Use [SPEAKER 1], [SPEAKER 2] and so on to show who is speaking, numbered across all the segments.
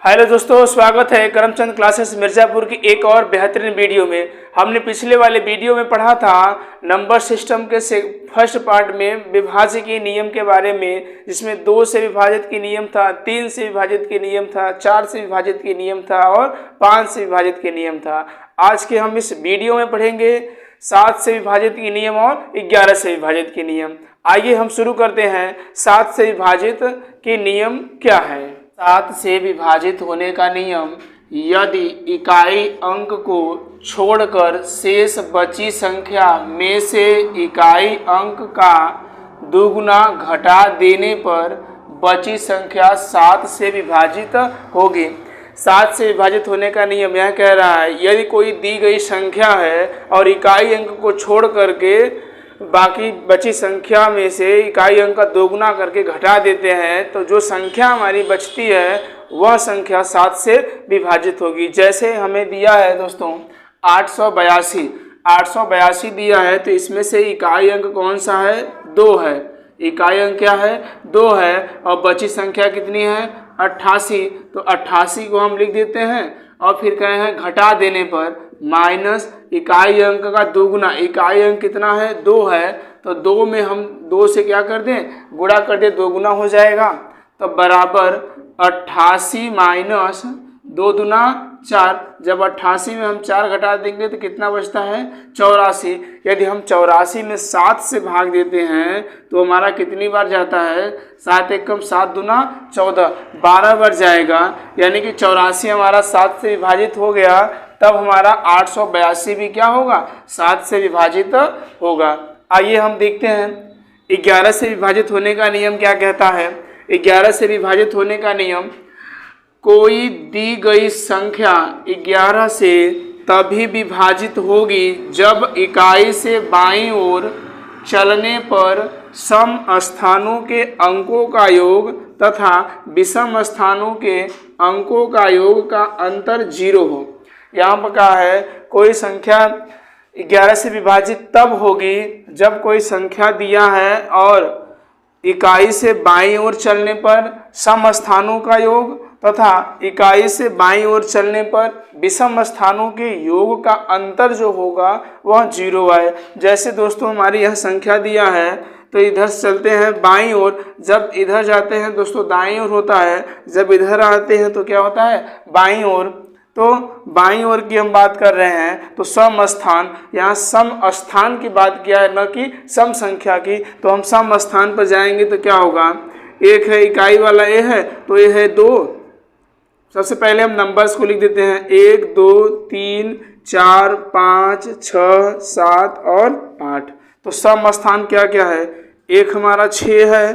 [SPEAKER 1] Hello दोस्तों, स्वागत है करमचंद क्लासेस मिर्ज़ापुर की एक और बेहतरीन वीडियो में। हमने पिछले वाले वीडियो में पढ़ा था नंबर सिस्टम के फर्स्ट पार्ट में विभाज्य के नियम के बारे में, जिसमें 2 से विभाजित के नियम था, 3 से विभाजित के नियम था, 4 से विभाजित के नियम था और 5 से विभाजित के नियम था। आज के हम इस वीडियो में पढ़ेंगे 7 से विभाजित के नियम और 11 से विभाजित के नियम। आइए हम शुरू करते हैं। 7 से विभाजित के नियम क्या है? 7 से विभाजित होने का नियम, यदि इकाई अंक को छोड़कर शेष बची संख्या में से इकाई अंक का दुगुना घटा देने पर बची संख्या 7 से विभाजित होगी। 7 से विभाजित होने का नियम यह कह रहा है, यदि कोई दी गई संख्या है और इकाई अंक को छोड़ करके बाकी बची संख्या में से इकाई अंक का दोगुना करके घटा देते हैं तो जो संख्या हमारी बचती है वह संख्या 7 से विभाजित होगी। जैसे हमें दिया है दोस्तों 882 दिया है, तो इसमें से इकाई अंक कौन सा है? 2 है। इकाई अंक क्या है? 2 है और बची संख्या कितनी है? 88। तो 88 को हम लिख देते हैं और फिर कहे हैं घटा देने पर माइनस इकाई अंक का दोगुना। इकाई अंक कितना है? 2 है, तो 2 में हम 2 से क्या कर दें? गुणा कर दें, दोगुना हो जाएगा। तो बराबर 88 माइनस 2 दूना 4। जब 88 में हम 4 घटा देंगे तो कितना बचता है? 84। यदि हम 84 में 7 से भाग देते हैं तो हमारा कितनी बार जाता है? 7 एकम 7 दूना 14, 12 बार जाएगा। यानी कि 84 हमारा 7 से विभाजित हो गया। तब हमारा 882 भी क्या होगा? 7 से विभाजित होगा। आइए हम देखते हैं 11 से विभाजित होने का नियम क्या कहता है। 11 से विभाजित होने का नियम, कोई दी गई संख्या 11 से तभी विभाजित होगी जब इकाई से बाईं ओर चलने पर सम स्थानों के अंकों का योग तथा विषम स्थानों के अंकों का योग का अंतर 0 हो। यहाँ पर कहा है कोई संख्या 11 से विभाजित तब होगी जब कोई संख्या दिया है और इकाई से बाईं ओर चलने पर सम स्थानों का योग तथा इकाई से बाईं ओर चलने पर विषम स्थानों के योग का अंतर जो होगा वह 0 आए। जैसे दोस्तों हमारी यह संख्या दिया है तो इधर चलते हैं बाईं ओर, जब इधर जाते हैं दोस्तों दाईं ओर होता है, जब इधर आते हैं तो क्या होता है? बाईं ओर। तो बाईं ओर की हम बात कर रहे हैं तो सम स्थान, यहाँ सम स्थान की बात किया है, न कि सम संख्या की। तो हम सम स्थान पर जाएंगे तो क्या होगा? 1 है, इकाई वाला ए है तो ए है 2। सबसे पहले हम नंबर्स को लिख देते हैं 1 2 3 4 5 6 7 और 8। तो सम स्थान क्या क्या है? एक हमारा 6 है,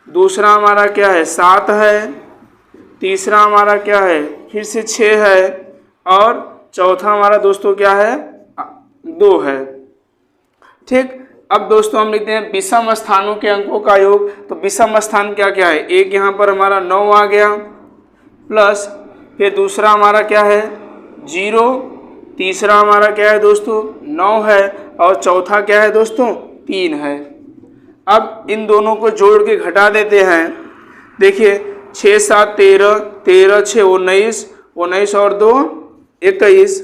[SPEAKER 1] दूसरा हमारा क्या है? 7 है, तीसरा हमारा क्या है? फिर से 6 है और चौथा हमारा दोस्तों क्या है? 2 है। ठीक। अब दोस्तों हम लिखते हैं विषम स्थानों के अंकों का योग। तो विषम स्थान क्या क्या है? एक यहाँ पर हमारा 9 आ गया, प्लस फिर दूसरा हमारा क्या है? 0, तीसरा हमारा क्या है दोस्तों? 9 है और चौथा क्या है दोस्तों? 3 है। अब इन दोनों को जोड़ के घटा देते हैं। देखिए 6 7 13, 13 6 19, 19 और 2 21,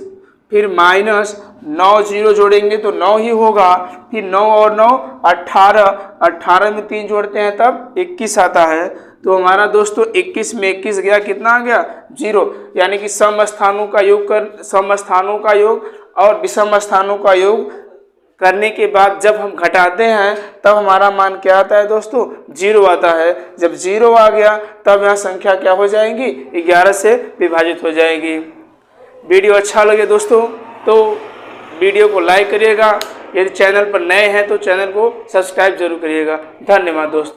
[SPEAKER 1] फिर माइनस 9 0 जोड़ेंगे तो 9 ही होगा, फिर 9 और 9 18, 18 में 3 जोड़ते हैं तब 21 आता है। तो हमारा दोस्तों 21 में 21 गया, कितना आ गया? 0। यानी कि सम स्थानों का योग और विषम स्थानों का योग करने के बाद जब हम घटाते हैं तब हमारा मान क्या आता है दोस्तों? 0 आता है। जब 0 आ गया तब यहाँ संख्या क्या हो जाएगी? 11 से विभाजित हो जाएगी। वीडियो अच्छा लगे दोस्तों तो वीडियो को लाइक करिएगा। यदि चैनल पर नए हैं तो चैनल को सब्सक्राइब जरूर करिएगा। धन्यवाद दोस्तों।